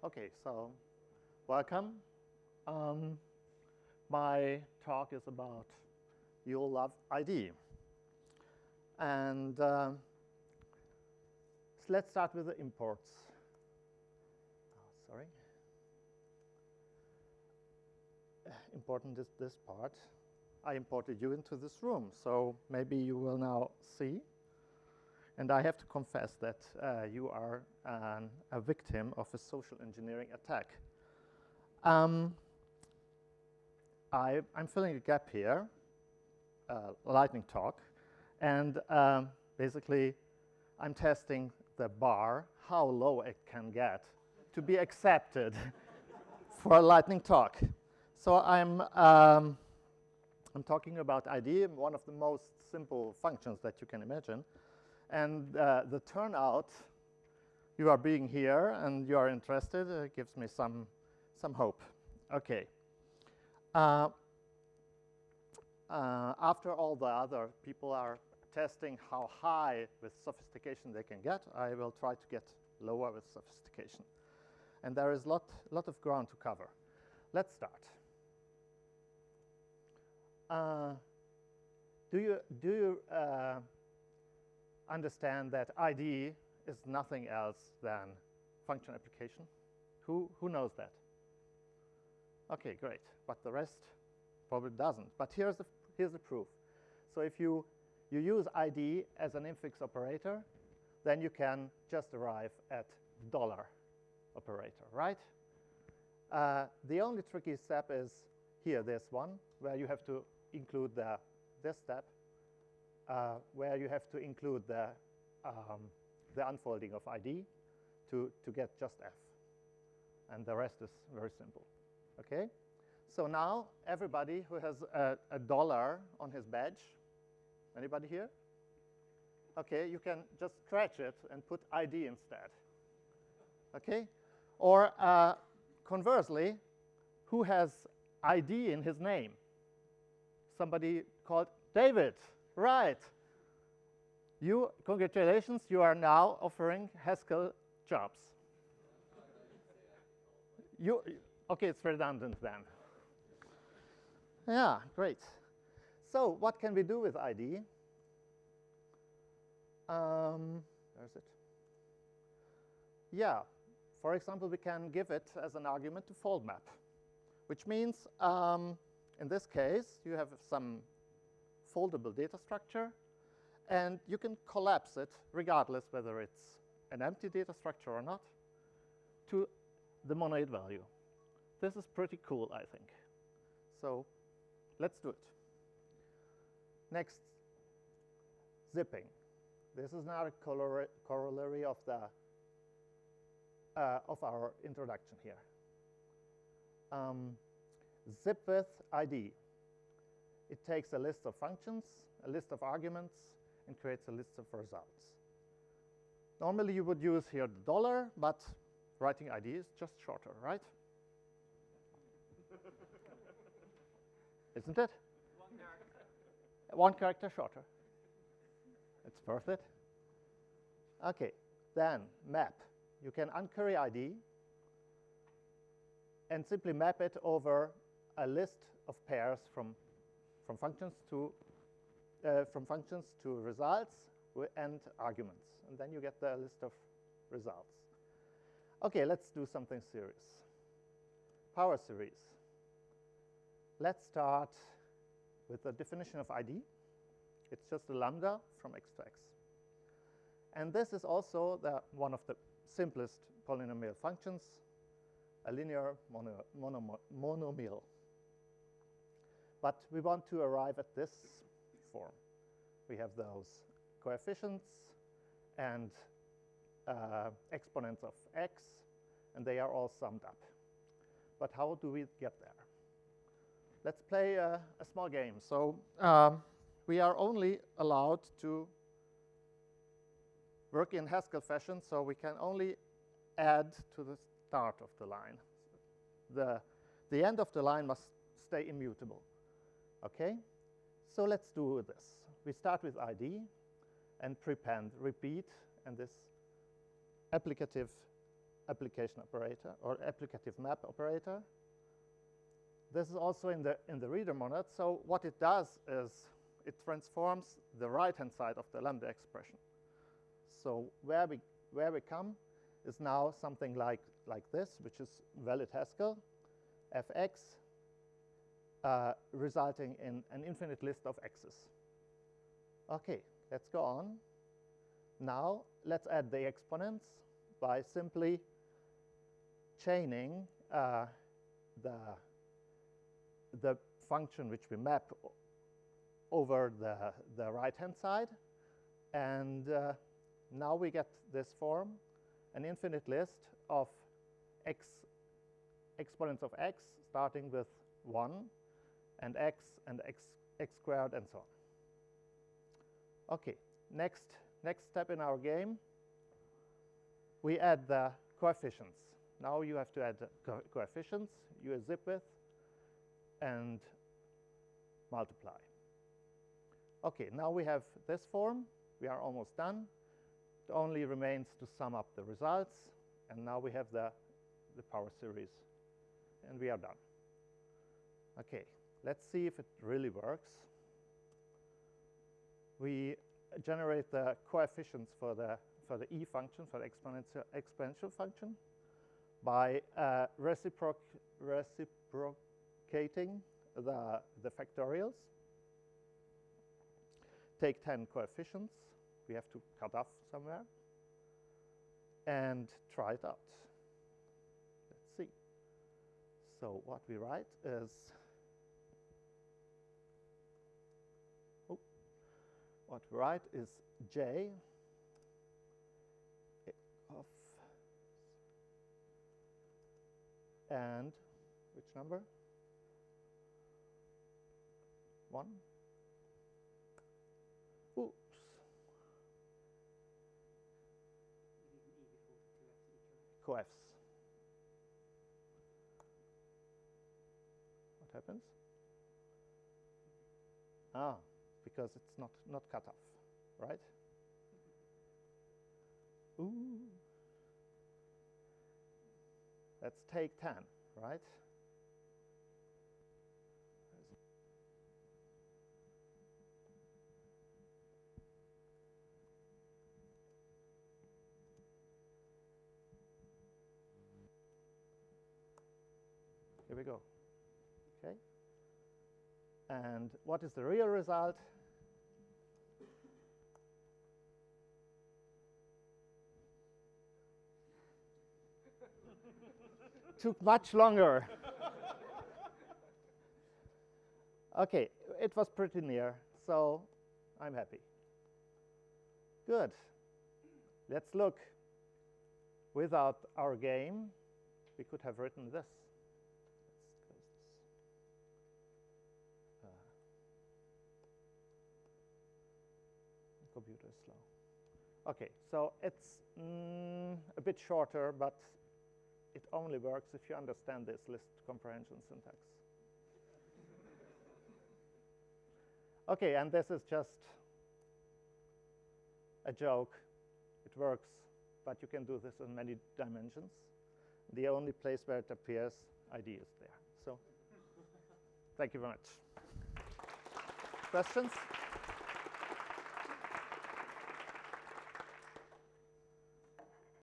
Okay, so welcome. My talk is about you'll love ID. And so let's start with the imports. Sorry. Important is this part. I imported you into this room, so maybe you will now see. And I have to confess that you are a victim of a social engineering attack. I'm filling a gap here, lightning talk, and basically I'm testing the bar, how low it can get to be accepted for a lightning talk. So I'm talking about ID, one of the most simple functions that you can imagine. And the turnout, you are being here and you are interested, gives me some hope. Okay. After all the other people are testing how high with sophistication they can get, I will try to get lower with sophistication. And there is a lot of ground to cover. Let's start. Do you understand that ID is nothing else than function application? Who knows that? Okay, great. But the rest probably doesn't. But here's the proof. So if you use ID as an infix operator, then you can just arrive at dollar operator, right? The only tricky step is here, this one, where you have to include this step, where you have to include the unfolding of ID to get just F. And the rest is very simple. Okay? So now everybody who has a dollar on his badge, anybody here? Okay, you can just scratch it and put ID instead. Okay? Or conversely, who has ID in his name? Somebody called David. Right. Congratulations, you are now offering Haskell jobs. Okay, it's redundant then. Yeah, great. So what can we do with ID? Where's it? Yeah, for example, we can give it as an argument to fold map, which means in this case, you have some foldable data structure, and you can collapse it, regardless whether it's an empty data structure or not, to the monoid value. This is pretty cool, I think. So let's do it. Next, zipping. This is now a corollary of our introduction here. Zip with ID. It takes a list of functions, a list of arguments, and creates a list of results. Normally, you would use here the dollar, but writing ID is just shorter, right? Isn't it? One character. One character shorter. It's worth it. Okay, then map. You can uncurry ID and simply map it over a list of pairs from functions to results and arguments, and then you get the list of results. Okay, let's do something serious. Power series. Let's start with the definition of ID. It's just a lambda from x to x. And this is also one of the simplest polynomial functions, a linear monomial. But we want to arrive at this form. We have those coefficients and exponents of x, and they are all summed up. But how do we get there? Let's play a small game. So we are only allowed to work in Haskell fashion, so we can only add to the start of the line. The end of the line must stay immutable. Okay? So let's do this. We start with ID and prepend, repeat, and this applicative application operator or applicative map operator. This is also in the reader monad. So what it does is it transforms the right-hand side of the lambda expression. So where we come is now something like this, which is valid Haskell, fx, resulting in an infinite list of x's. Okay, let's go on. Now let's add the exponents by simply chaining the function which we map over the right-hand side. And now we get this form, an infinite list of exponents of x, starting with 1, and x squared, and so on. Okay, next step in our game, we add the coefficients. Now you have to add the coefficients, you zip with, and multiply. Okay, now we have this form. We are almost done. It only remains to sum up the results, and now we have the power series, and we are done. Okay, let's see if it really works. We generate the coefficients for the e function, for the exponential function, by reciprocating the factorials. Take 10 coefficients. We have to cut off somewhere, and try it out. Let's see. So what we write is, j of, and which number? 1. Oops. Coefs. What happens? Ah, because it's not cut off, right? Ooh. Let's take 10, right? Here we go. Okay. And what is the real result? Took much longer. Okay, it was pretty near, so I'm happy. Good. Let's look. Without our game, we could have written this. Let's close this. Computer is slow. Okay, so it's a bit shorter, but it only works if you understand this list comprehension syntax. Okay, and this is just a joke. It works, but you can do this in many dimensions. The only place where it appears, ID is there. So thank you very much. Questions?